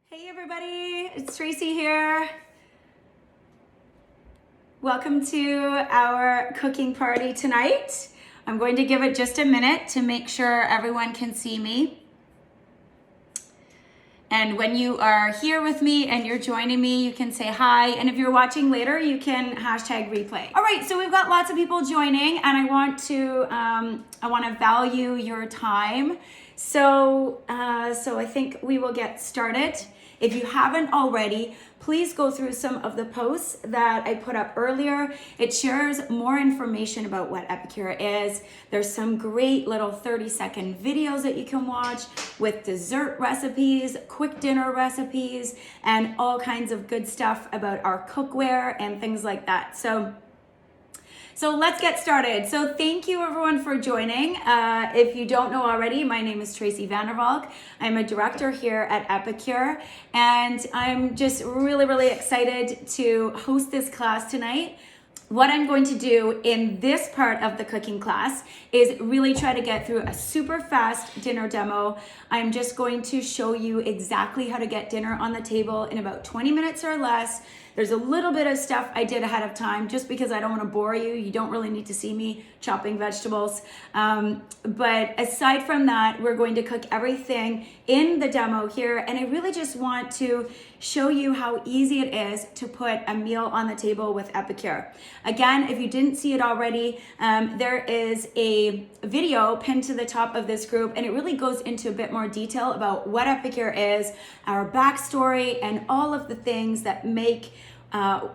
Hey everybody, it's Tracey here. Welcome to our cooking party tonight. I'm going to give it just a minute to make sure everyone can see me. And when you are here with me and you're joining me, you can say hi. And if you're watching later, you can hashtag replay. All right, so we've got lots of people joining and I want to value your time. So I think we will get started. If you haven't already, please go through some of the posts that I put up earlier. It shares more information about what Epicure is. There's some great little 30-second videos that you can watch with dessert recipes, quick dinner recipes, and all kinds of good stuff about our cookware and things like that. So let's get started. So thank you everyone for joining. If you don't know already, my name is Traceyvandervalk. I'm a director here at Epicure, and I'm just really excited to host this class tonight. What I'm going to do in this part of the cooking class is really try to get through a super fast dinner demo. I'm just going to show you exactly how to get dinner on the table in about 20 minutes or less. There's a little bit of stuff I did ahead of time just because I don't want to bore you. You don't really need to see me chopping vegetables. But aside from that, we're going to cook everything in the demo here. And I really just want to show you how easy it is to put a meal on the table with Epicure. Again, if you didn't see it already, there is a video pinned to the top of this group, and it really goes into a bit more detail about what Epicure is, our backstory, and all of the things that make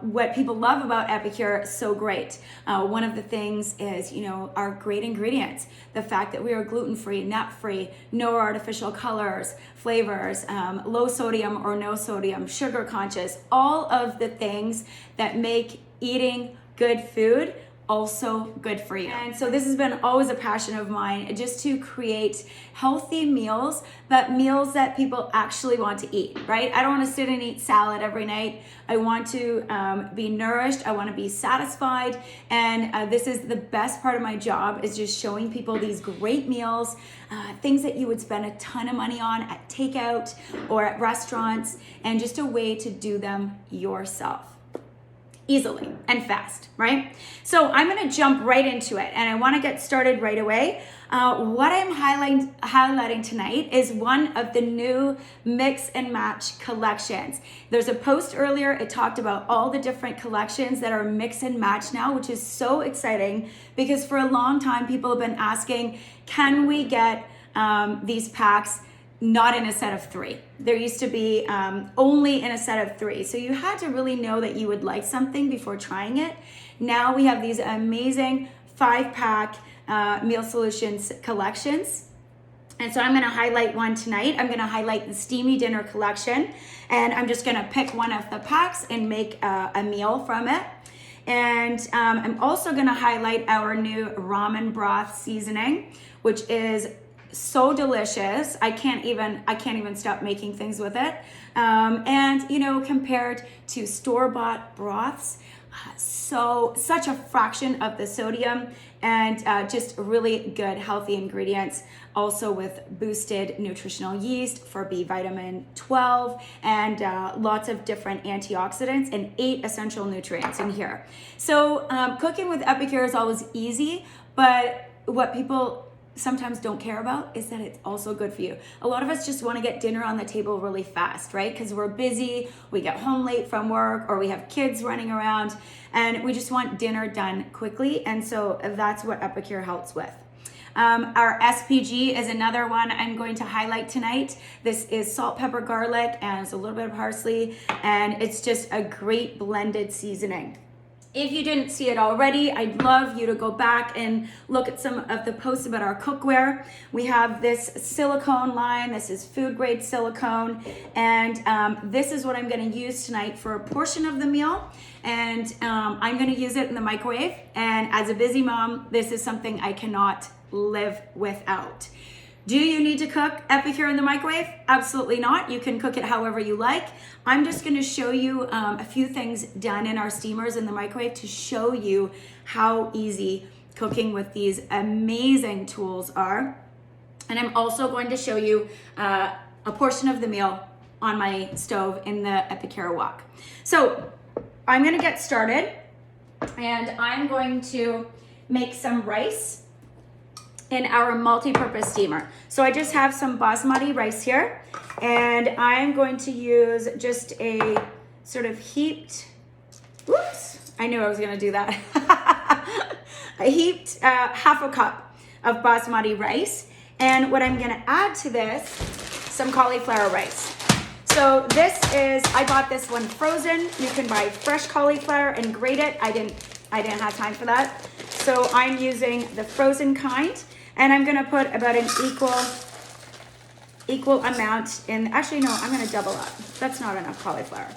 what people love about Epicure so great. One of the things is, our great ingredients, the fact that we are gluten-free, nut-free, no artificial colors, flavors, low sodium or no sodium, sugar conscious, all of the things that make eating good food also good for you. And so this has been always a passion of mine, just to create healthy meals, but meals that people actually want to eat, right? I don't want to sit and eat salad every night. I want to be nourished. I want to be satisfied. And this is the best part of my job, is just showing people these great meals, things that you would spend a ton of money on at takeout or at restaurants, and just a way to do them yourself easily and fast, right? So I'm going to jump right into it, and I want to get started right away. What I'm highlighting tonight is one of the new mix and match collections. There's a post earlier, it talked about all the different collections that are mix and match now, which is so exciting because for a long time people have been asking, can we get these packs not in a set of 3? There used to be only in a set of 3. So you had to really know that you would like something before trying it. Now we have these amazing 5-pack meal solutions collections. And so I'm gonna highlight one tonight. I'm gonna highlight the Steamy dinner collection. And I'm just gonna pick one of the packs and make a meal from it. And I'm also gonna highlight our new Ramen broth seasoning, which is so delicious. I can't even stop making things with it. And compared to store-bought broths, such a fraction of the sodium, and just really good healthy ingredients, also with boosted nutritional yeast for B vitamin 12 and lots of different antioxidants and 8 essential nutrients in here. So cooking with Epicure is always easy, but what people sometimes don't care about is that it's also good for you. A lot of us just want to get dinner on the table really fast, right? Because we're busy, we get home late from work, or we have kids running around, and we just want dinner done quickly. And so that's what Epicure helps with. Our SPG is another one I'm going to highlight tonight. This is salt, pepper, garlic, and it's a little bit of parsley, and it's just a great blended seasoning. If you didn't see it already, I'd love you to go back and look at some of the posts about our cookware. We have this silicone line. This is food grade silicone. And this is what I'm gonna use tonight for a portion of the meal. And I'm gonna use it in the microwave. And as a busy mom, this is something I cannot live without. Do you need to cook Epicure in the microwave? Absolutely not. You can cook it however you like. I'm just going to show you a few things done in our steamers in the microwave to show you how easy cooking with these amazing tools are. And I'm also going to show you a portion of the meal on my stove in the Epicure wok. So I'm gonna get started, and I'm going to make some rice in our multi-purpose steamer. So I just have some basmati rice here, and I'm going to use just a sort of heaped, whoops, I knew I was gonna do that. I heaped half a cup of basmati rice, and what I'm gonna add to this, some cauliflower rice. So this is, I bought this one frozen. You can buy fresh cauliflower and grate it. I didn't have time for that. So I'm using the frozen kind, and I'm gonna put about an equal amount in, actually no, I'm gonna double up. That's not enough cauliflower.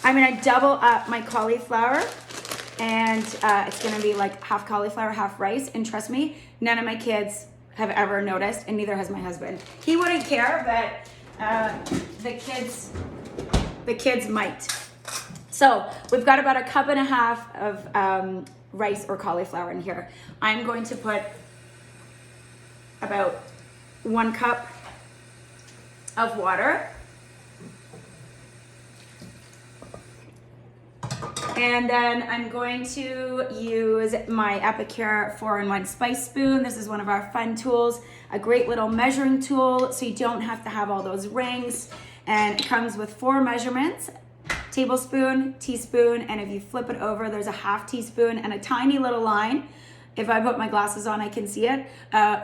I'm gonna double up my cauliflower, and it's gonna be like half cauliflower, half rice. And trust me, none of my kids have ever noticed, and neither has my husband. He wouldn't care, but the kids might. So we've got about a cup and a half of rice or cauliflower in here. I'm going to put about 1 cup of water. And then I'm going to use my Epicure 4-in-1 spice spoon. This is one of our fun tools, a great little measuring tool, so you don't have to have all those rings. And it comes with 4 measurements: tablespoon, teaspoon, and if you flip it over, there's a half teaspoon and a tiny little line. If I put my glasses on, I can see it,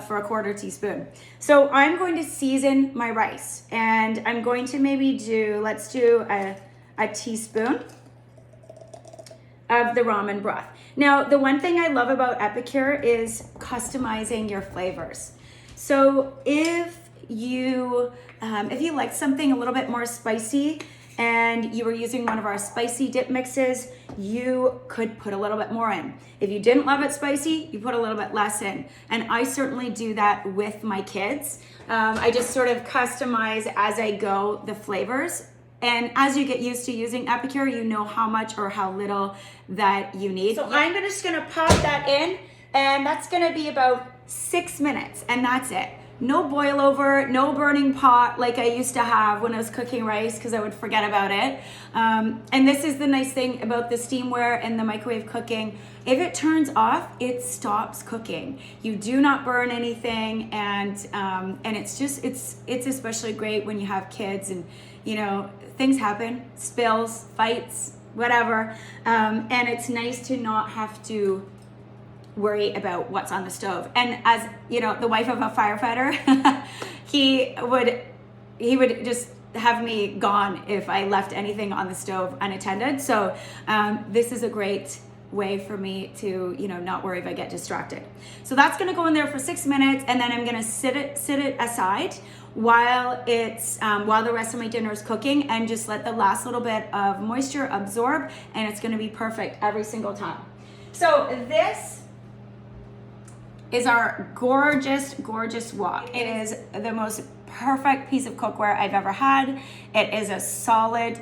for a 1/4 teaspoon. So I'm going to season my rice, and I'm going to maybe let's do a teaspoon of the ramen broth. Now, the one thing I love about Epicure is customizing your flavors. So if you like something a little bit more spicy and you were using one of our spicy dip mixes, you could put a little bit more in. If you didn't love it spicy, you put a little bit less in. And I certainly do that with my kids. I just sort of customize as I go the flavors. And as you get used to using Epicure, you know how much or how little that you need. So I'm just gonna pop that in, and that's gonna be about 6 minutes, and that's it. No boil over, no burning pot like I used to have when I was cooking rice, because I would forget about it. And this is the nice thing about the steamware and the microwave cooking. If it turns off, it stops cooking. You do not burn anything, and it's especially great when you have kids and things happen, spills, fights, whatever. And it's nice to not have to worry about what's on the stove. And as the wife of a firefighter, he would just have me gone if I left anything on the stove unattended. So this is a great way for me to not worry if I get distracted. So that's gonna go in there for 6 minutes, and then I'm gonna sit it aside while the rest of my dinner is cooking, and just let the last little bit of moisture absorb, and it's gonna be perfect every single time. So this is our gorgeous wok. It is the most perfect piece of cookware I've ever had. It is a solid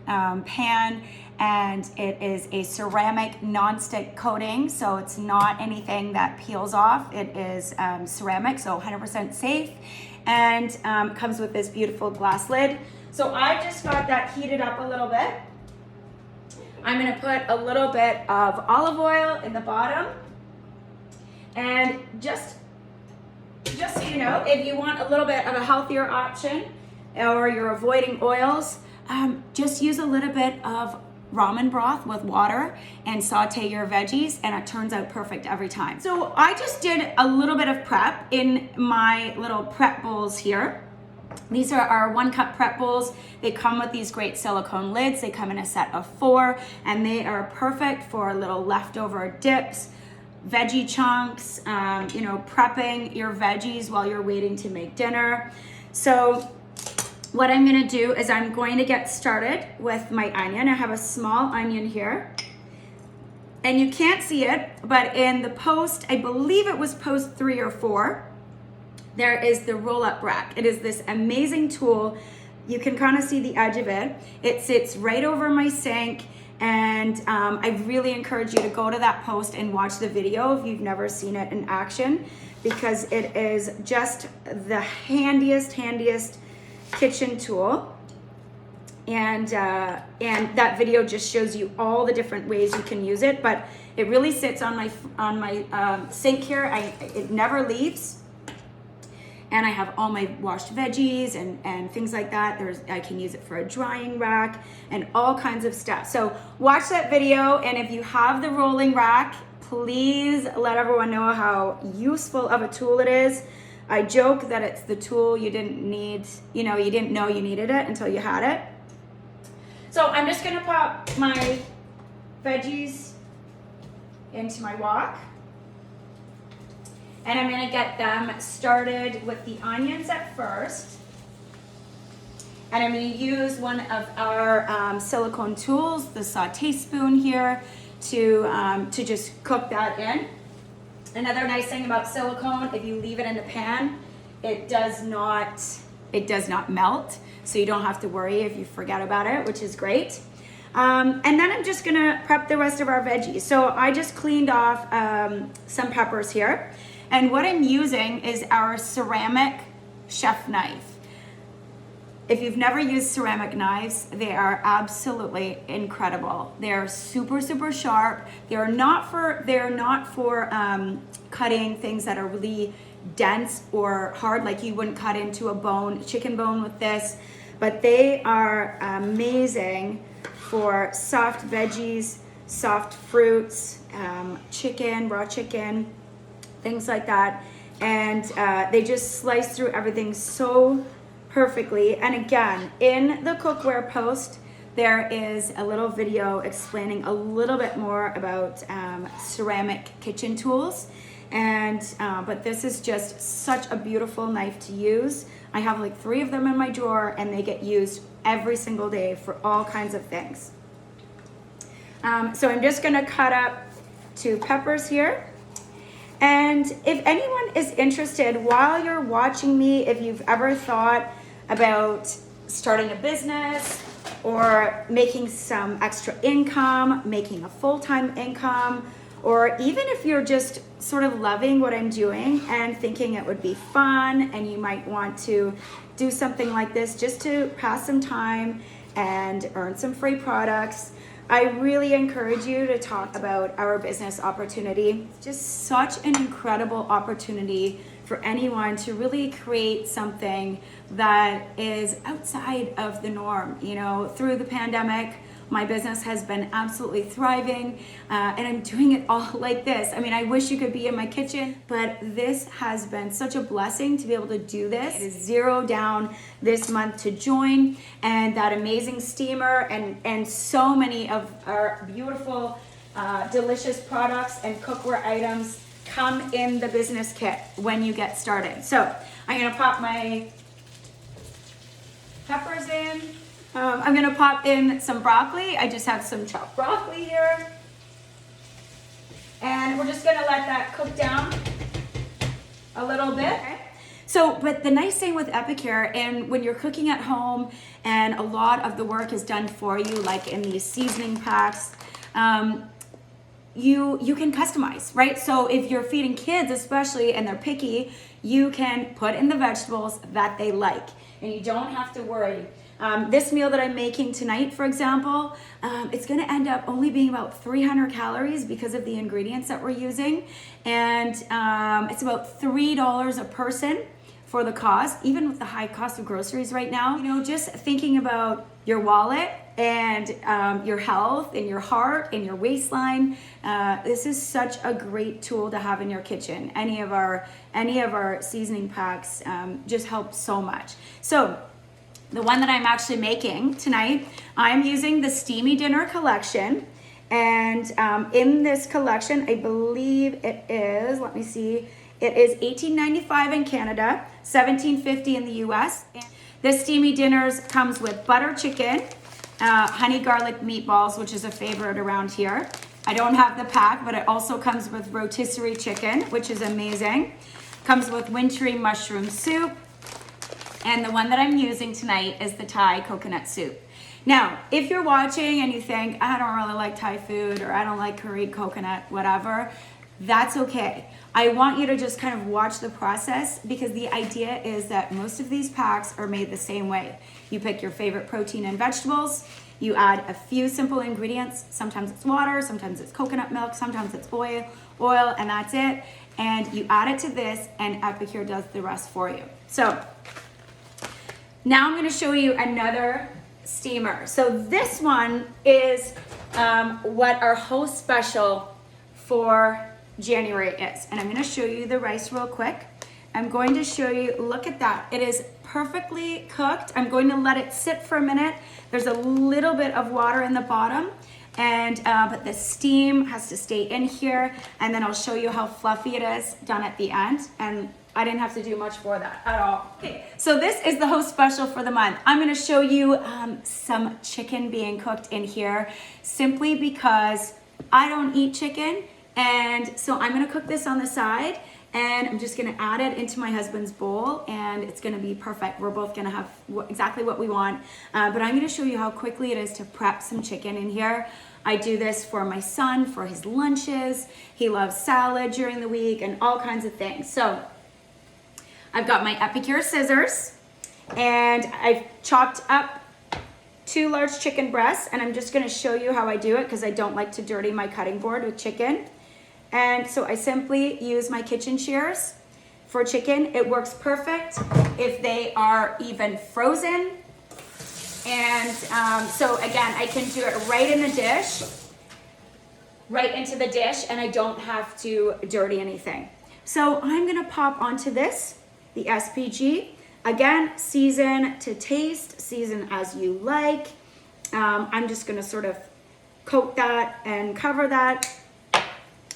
pan, and it is a ceramic non-stick coating, so it's not anything that peels off. It is ceramic, so 100% safe, and comes with this beautiful glass lid. So I just got that heated up a little bit. I'm gonna put a little bit of olive oil in the bottom, and just so you know, if you want a little bit of a healthier option, or you're avoiding oils, just use a little bit of ramen broth with water and saute your veggies, and it turns out perfect every time. So I just did a little bit of prep in my little prep bowls here. These are our 1 cup prep bowls. They come with these great silicone lids. They come in a set of 4, and they are perfect for little leftover dips, veggie chunks, prepping your veggies while you're waiting to make dinner. So what I'm gonna do is I'm going to get started with my onion. I have a small onion here, and you can't see it, but in the post, I believe it was post 3 or 4, there is the roll-up rack. It is this amazing tool. You can kind of see the edge of it. It sits right over my sink, and I really encourage you to go to that post and watch the video if you've never seen it in action, because it is just the handiest kitchen tool. And that video just shows you all the different ways you can use it, but it really sits on my sink here. It never leaves. And I have all my washed veggies and things like that. I can use it for a drying rack and all kinds of stuff. So watch that video, and if you have the rolling rack, please let everyone know how useful of a tool it is. I joke that it's the tool you didn't need, you didn't know you needed it until you had it. So I'm just gonna pop my veggies into my wok. And I'm gonna get them started with the onions at first. And I'm gonna use one of our silicone tools, the saute spoon here, to just cook that in. Another nice thing about silicone, if you leave it in the pan, it does not melt, so you don't have to worry if you forget about it, which is great. And then I'm just gonna prep the rest of our veggies. So I just cleaned off some peppers here. And what I'm using is our ceramic chef knife. If you've never used ceramic knives, they are absolutely incredible. They're super, super sharp. They're not for cutting things that are really dense or hard, like you wouldn't cut into a chicken bone with this, but they are amazing for soft veggies, soft fruits, chicken, raw chicken, things like that. And they just slice through everything so perfectly. And again, in the cookware post, there is a little video explaining a little bit more about ceramic kitchen tools. And but this is just such a beautiful knife to use. I have like 3 of them in my drawer, and they get used every single day for all kinds of things. So I'm just gonna cut up 2 peppers here. And if anyone is interested, while you're watching me, if you've ever thought about starting a business or making some extra income, making a full-time income, or even if you're just sort of loving what I'm doing and thinking it would be fun and you might want to do something like this just to pass some time and earn some free products, I really encourage you to talk about our business opportunity. It's just such an incredible opportunity for anyone to really create something that is outside of the norm. Through the pandemic, my business has been absolutely thriving, and I'm doing it all like this. I mean, I wish you could be in my kitchen, but this has been such a blessing to be able to do this. It is $0 down this month to join, and that amazing steamer and so many of our beautiful, delicious products and cookware items come in the business kit when you get started. So I'm gonna pop my peppers in. I'm gonna pop in some broccoli. I just have some chopped broccoli here. And we're just gonna let that cook down a little bit. Okay. So, but the nice thing with Epicure, and when you're cooking at home and a lot of the work is done for you, like in these seasoning packs, you can customize, right? So if you're feeding kids especially and they're picky, you can put in the vegetables that they like, and you don't have to worry. This meal that I'm making tonight, for example, it's gonna end up only being about 300 calories because of the ingredients that we're using. And it's about $3 a person for the cost, even with the high cost of groceries right now. Just thinking about your wallet and your health and your heart and your waistline. This is such a great tool to have in your kitchen. Any of our seasoning packs just help so much. So the one that I'm actually making tonight, I'm using the Steamy Dinner Collection. And in this collection, I believe it is, let me see, it is $18.95 in Canada, $17.50 in the US. And this Steamy Dinners comes with butter chicken, honey garlic meatballs, which is a favorite around here. I don't have the pack, but it also comes with rotisserie chicken, which is amazing. Comes with wintry mushroom soup. And the one that I'm using tonight is the Thai coconut soup. Now, if you're watching and you think, I don't really like Thai food, or I don't like curried coconut, whatever, that's okay. I want you to just kind of watch the process, because the idea is that most of these packs are made the same way. You pick your favorite protein and vegetables, you add a few simple ingredients. Sometimes it's water, sometimes it's coconut milk, sometimes it's oil, and that's it. And you add it to this, and Epicure does the rest for you. So now I'm gonna show you another steamer. So this one is what our host special for January is. And I'm gonna show you the rice real quick. I'm going to show you, look at that. It is perfectly cooked. I'm going to let it sit for a minute. There's a little bit of water in the bottom, and but the steam has to stay in here, and then I'll show you how fluffy it is done at the end. And I didn't have to do much for that at all. Okay, so this is the host special for the month. I'm gonna show you some chicken being cooked in here, simply because I don't eat chicken, and so I'm gonna cook this on the side, and I'm just gonna add it into my husband's bowl, and it's gonna be perfect. We're both gonna have exactly what we want, but I'm gonna show you how quickly it is to prep some chicken in here. I do this for my son, for his lunches. He loves salad during the week and all kinds of things. So I've got my Epicure scissors, and I've chopped up 2 large chicken breasts, and I'm just gonna show you how I do it, because I don't like to dirty my cutting board with chicken. And so I simply use my kitchen shears for chicken. It works perfect if they are even frozen. And so again, I can do it right in the dish, right into the dish, and I don't have to dirty anything. So I'm gonna pop onto this, the SPG. Again, season to taste, season as you like. I'm just gonna sort of coat that and cover that.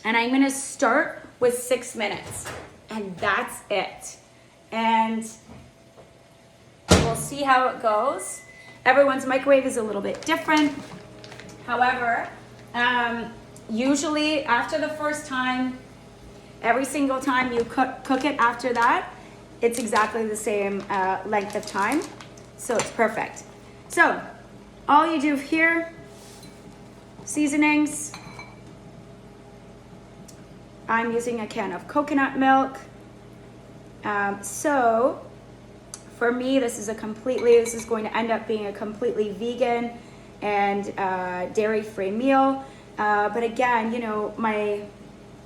And I'm gonna start with 6 minutes, and that's it. And we'll see how it goes. Everyone's microwave is a little bit different. However, usually after the first time, every single time you cook it after that, it's exactly the same length of time. So it's perfect. So all you do here, seasonings. I'm using a can of coconut milk. So for me, this is going to end up being a completely vegan and dairy-free meal. But again, you know,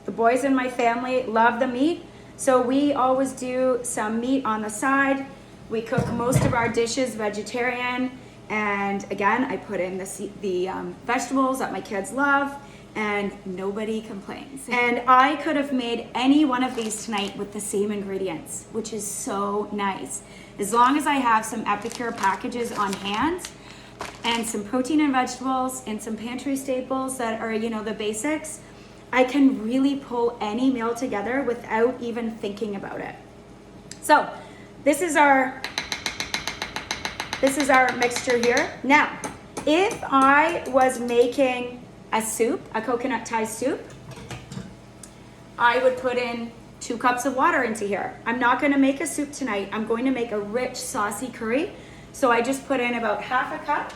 the boys in my family love the meat, so we always do some meat on the side. We cook most of our dishes vegetarian, and again, I put in the vegetables that my kids love, and nobody complains. And I could have made any one of these tonight with the same ingredients, which is so nice. As long as I have some Epicure packages on hand, and some protein and vegetables, and some pantry staples that are, you know, the basics, I can really pull any meal together without even thinking about it. So this is our mixture here. Now, if I was making a soup, a coconut Thai soup, I would put in 2 cups of water into here. I'm not gonna make a soup tonight. I'm going to make a rich, saucy curry. So I just put in about half a cup,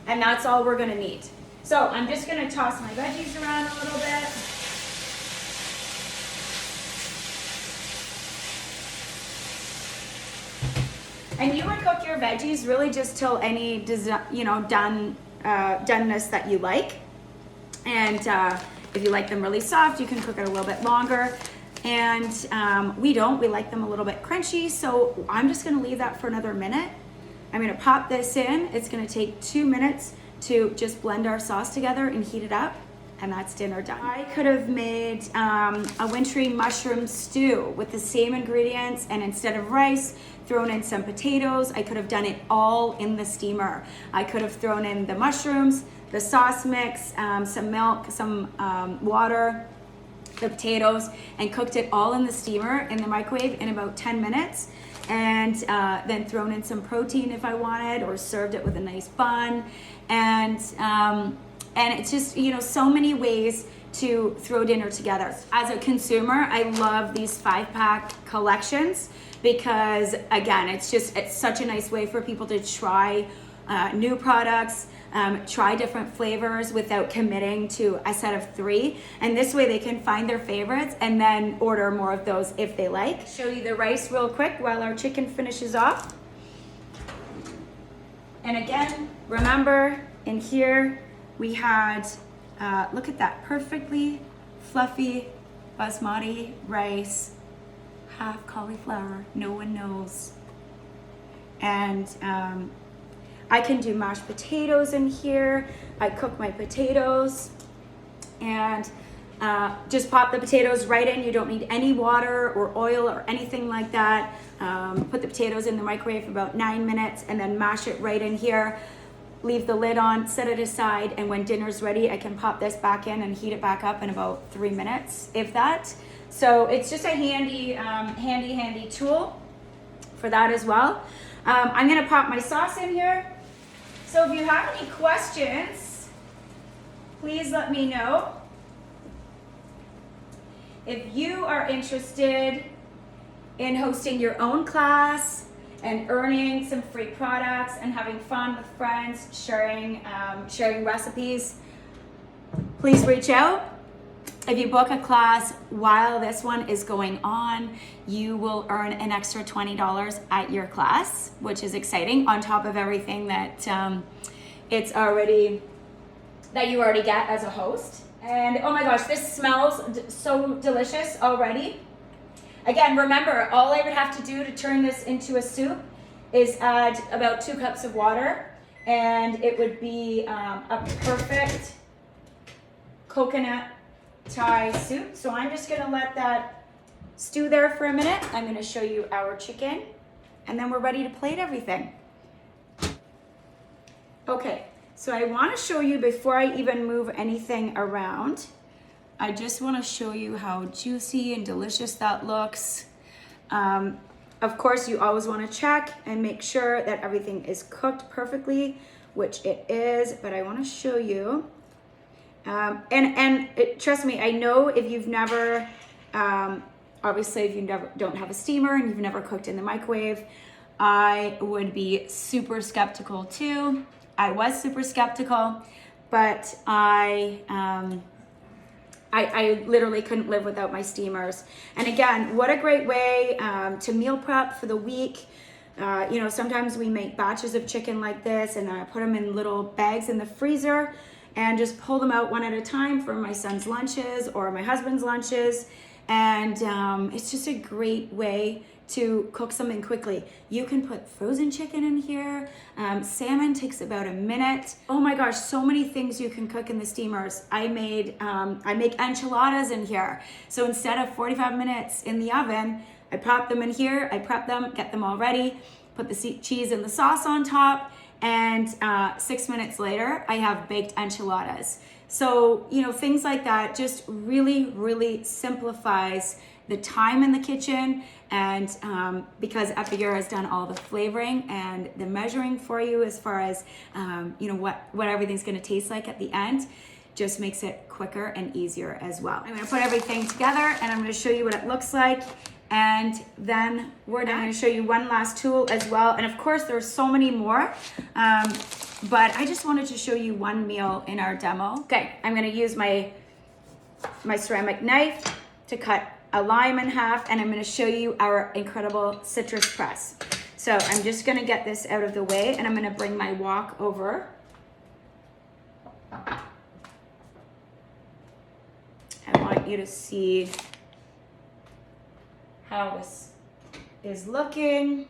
and that's all we're gonna need. So I'm just gonna toss my veggies around a little bit. And you would cook your veggies really just till any doneness that you like. And if you like them really soft, you can cook it a little bit longer. And we like them a little bit crunchy. So I'm just gonna leave that for another minute. I'm gonna pop this in. It's gonna take 2 minutes to just blend our sauce together and heat it up. And that's dinner done. I could have made a wintry mushroom stew with the same ingredients, and instead of rice, thrown in some potatoes. I could have done it all in the steamer. I could have thrown in the mushrooms, the sauce mix, some milk, some water, the potatoes, and cooked it all in the steamer in the microwave in about 10 minutes. And then thrown in some protein if I wanted, or served it with a nice bun. And it's just, you know, so many ways to throw dinner together. As a consumer, I love these 5-pack collections because, again, it's such a nice way for people to try new products, try different flavors without committing to a set of 3. And this way they can find their favorites and then order more of those if they like. Show you the rice real quick while our chicken finishes off. And again, remember in here we had, look at that, perfectly fluffy basmati rice, half cauliflower, no one knows. And I can do mashed potatoes in here. I cook my potatoes and just pop the potatoes right in. You don't need any water or oil or anything like that. Put the potatoes in the microwave for about 9 minutes and then mash it right in here. Leave the lid on, set it aside, and when dinner's ready, I can pop this back in and heat it back up in about 3 minutes, if that. So it's just a handy tool for that as well. I'm gonna pop my sauce in here. So if you have any questions, please let me know. If you are interested in hosting your own class and earning some free products and having fun with friends, sharing recipes, please reach out. If you book a class while this one is going on, you will earn an extra $20 at your class, which is exciting, on top of everything that that you already get as a host. And oh my gosh, this smells so delicious already. Again, remember, all I would have to do to turn this into a soup is add about 2 cups of water, and it would be a perfect coconut Thai soup. So I'm just gonna let that stew there for a minute. I'm gonna show you our chicken, and then we're ready to plate everything. Okay, so I wanna show you, before I even move anything around, I just wanna show you how juicy and delicious that looks. Of course, you always wanna check and make sure that everything is cooked perfectly, which it is, but I wanna show you. Trust me, I know if you've never, obviously if you don't have a steamer and you've never cooked in the microwave, I would be super skeptical too. I was super skeptical, but I literally couldn't live without my steamers. And again, what a great way to meal prep for the week. You know, sometimes we make batches of chicken like this, and then I put them in little bags in the freezer and just pull them out one at a time for my son's lunches or my husband's lunches. And it's just a great way to cook something quickly. You can put frozen chicken in here. Salmon takes about a minute. Oh my gosh, so many things you can cook in the steamers. I make enchiladas in here. So instead of 45 minutes in the oven, I pop them in here, I prep them, get them all ready, put the cheese and the sauce on top, and 6 minutes later, I have baked enchiladas. So, you know, things like that just really, really simplifies the time in the kitchen. And because Epicure has done all the flavoring and the measuring for you as far as, you know, what everything's gonna taste like at the end, just makes it quicker and easier as well. I'm gonna put everything together and I'm gonna show you what it looks like. And then we're gonna show you one last tool as well. And of course, there's so many more, but I just wanted to show you one meal in our demo. Okay, I'm gonna use my ceramic knife to cut a lime in half, and I'm gonna show you our incredible citrus press. So I'm just gonna get this out of the way, and I'm gonna bring my wok over. I want you to see how this is looking.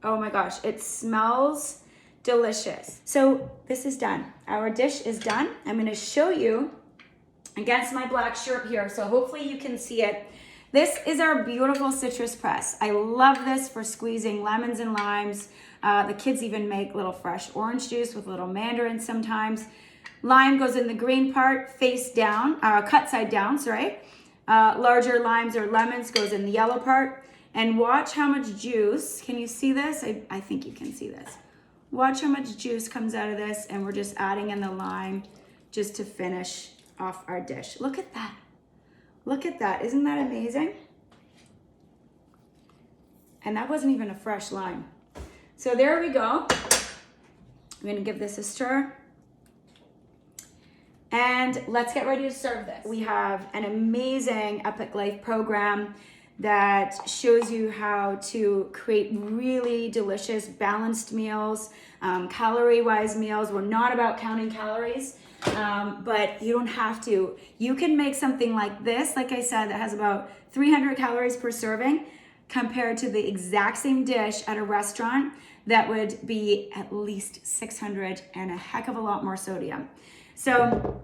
Oh my gosh, it smells delicious. So this is done. Our dish is done. I'm gonna show you against my black shirt here, so hopefully you can see it. This is our beautiful citrus press. I love this for squeezing lemons and limes. The kids even make little fresh orange juice with little mandarins sometimes. Lime goes in the green part, face down, cut side down, sorry. Larger limes or lemons goes in the yellow part. And watch how much juice, can you see this? I think you can see this. Watch how much juice comes out of this, and we're just adding in the lime just to finish off our dish. Look at that. Look at that, isn't that amazing? And that wasn't even a fresh lime. So there we go. I'm gonna give this a stir. And let's get ready to serve this. We have an amazing Epic Life program that shows you how to create really delicious, balanced meals, calorie-wise meals. We're not about counting calories, but you don't have to. You can make something like this, like I said, that has about 300 calories per serving, compared to the exact same dish at a restaurant that would be at least 600 and a heck of a lot more sodium. So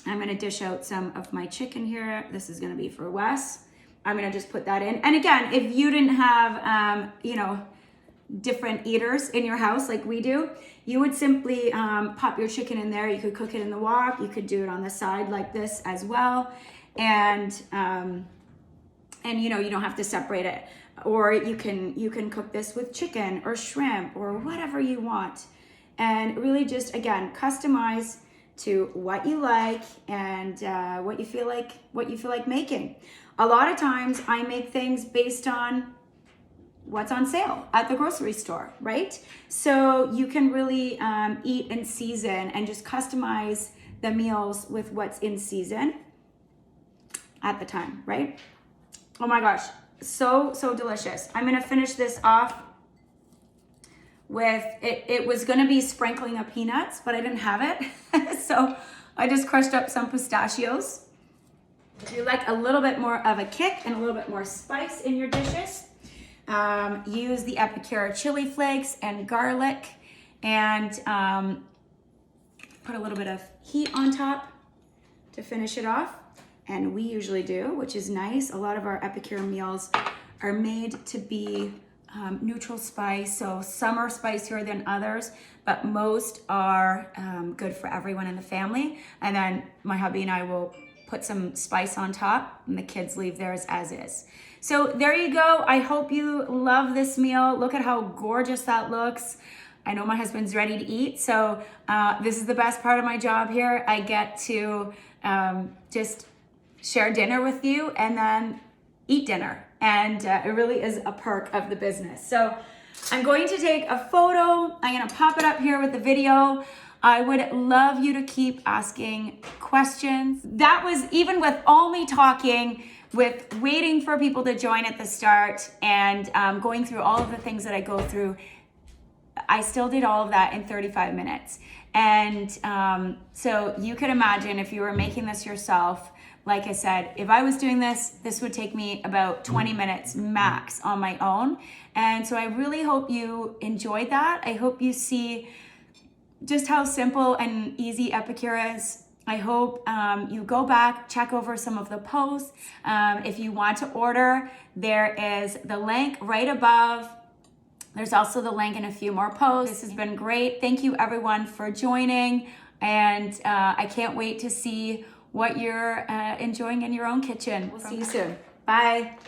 I'm gonna dish out some of my chicken here. This is gonna be for Wes. I'm gonna just put that in. And again, if you didn't have, different eaters in your house like we do, you would simply pop your chicken in there. You could cook it in the wok. You could do it on the side like this as well. And you don't have to separate it. Or you can cook this with chicken or shrimp or whatever you want. And really just, again, customize to what you like and what you feel like making. A lot of times I make things based on what's on sale at the grocery store, right? So you can really eat in season and just customize the meals with what's in season at the time, right? Oh my gosh, so delicious. I'm gonna finish this off with, it was gonna be sprinkling of peanuts, but I didn't have it. So I just crushed up some pistachios. If you like a little bit more of a kick and a little bit more spice in your dishes, use the Epicure chili flakes and garlic, and put a little bit of heat on top to finish it off. And we usually do, which is nice. A lot of our Epicure meals are made to be neutral spice, so some are spicier than others, but most are good for everyone in the family. And then my hubby and I will put some spice on top, and the kids leave theirs as is. So there you go. I hope you love this meal. Look at how gorgeous that looks. I know my husband's ready to eat, so this is the best part of my job here. I get to just share dinner with you and then eat dinner. And it really is a perk of the business. So I'm going to take a photo. I'm gonna pop it up here with the video. I would love you to keep asking questions. That was, even with all me talking, with waiting for people to join at the start and going through all of the things that I go through, I still did all of that in 35 minutes. And so you could imagine if you were making this yourself, like I said, if I was doing this, this would take me about 20 minutes max on my own. And so I really hope you enjoyed that. I hope you see just how simple and easy Epicure is. I hope you go back, check over some of the posts. If you want to order, there is the link right above. There's also the link in a few more posts. This has been great. Thank you everyone for joining. And I can't wait to see what you're enjoying in your own kitchen. We'll see you soon. Bye.